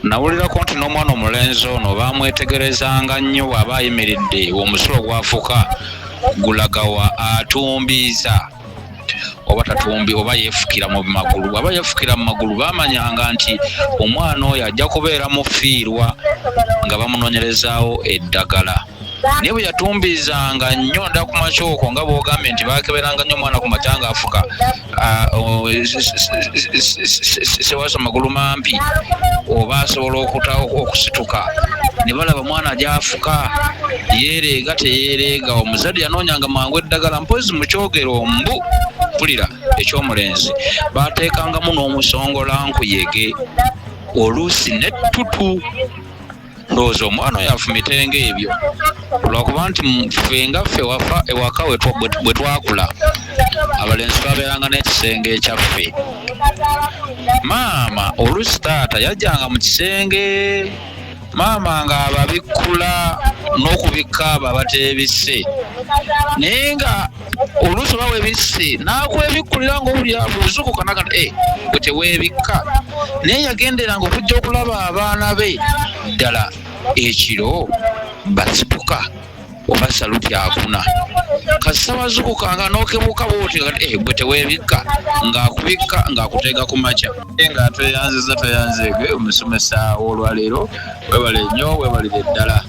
nawulirako nti n'omwana omulenzi ono bamwetegerezanga nnyo bw'aba ayimiridde omusulo gwafuka gulagawa atumbiza oba tatumbi oba yeefukira mu magulu. Bw'aba yeefukira mu magulu baamanyanga nti omwana oyo ajja kubeera mufiirwa nga bamunoonyerezaawo eddagala. Naye bwe yatumbizanga nnyo nda ku makyoko nga bw'ogambye nti baakeberanga nnyo omwana ku makya ng'afuka sewasa magulu mampi oba asobola okusituka ne balaba mwana gy'afuka yeereega teyeereega. Omuzadde yanoonyanga mangu eddagala mpozi mu kyogero mbu mpulira eky'omulenzi baateekangamu n'omusongola-nkuyege oluusi n'ettutu. Ndowooza omwana oyo afumitenga ebyo lwakuba nti ffe nga ffe wafa ewaka bwe twakula abalenzi twabeeranga n'ekisenge ekyaffe. Maama oluusi taata yajjanga mu kisenge maama ng'ababikkula n'okubikka abo abateebisse, naye nga oluusi oba weebisse n'akwebikkulira ng'obuli abuuzukuka naga bwe teweebikka. Naye yagenderanga okujja okulaba abaana be ddala ekiro basituka oba saluti akuna kasaba zukukanga n'okebuka bw'oti bwe teweebikka ng'akubikka ng'akuteega ku makya nga tweyanziza tweyanzeege omusomesa w'olwaleero webale nnyo webalire ddala.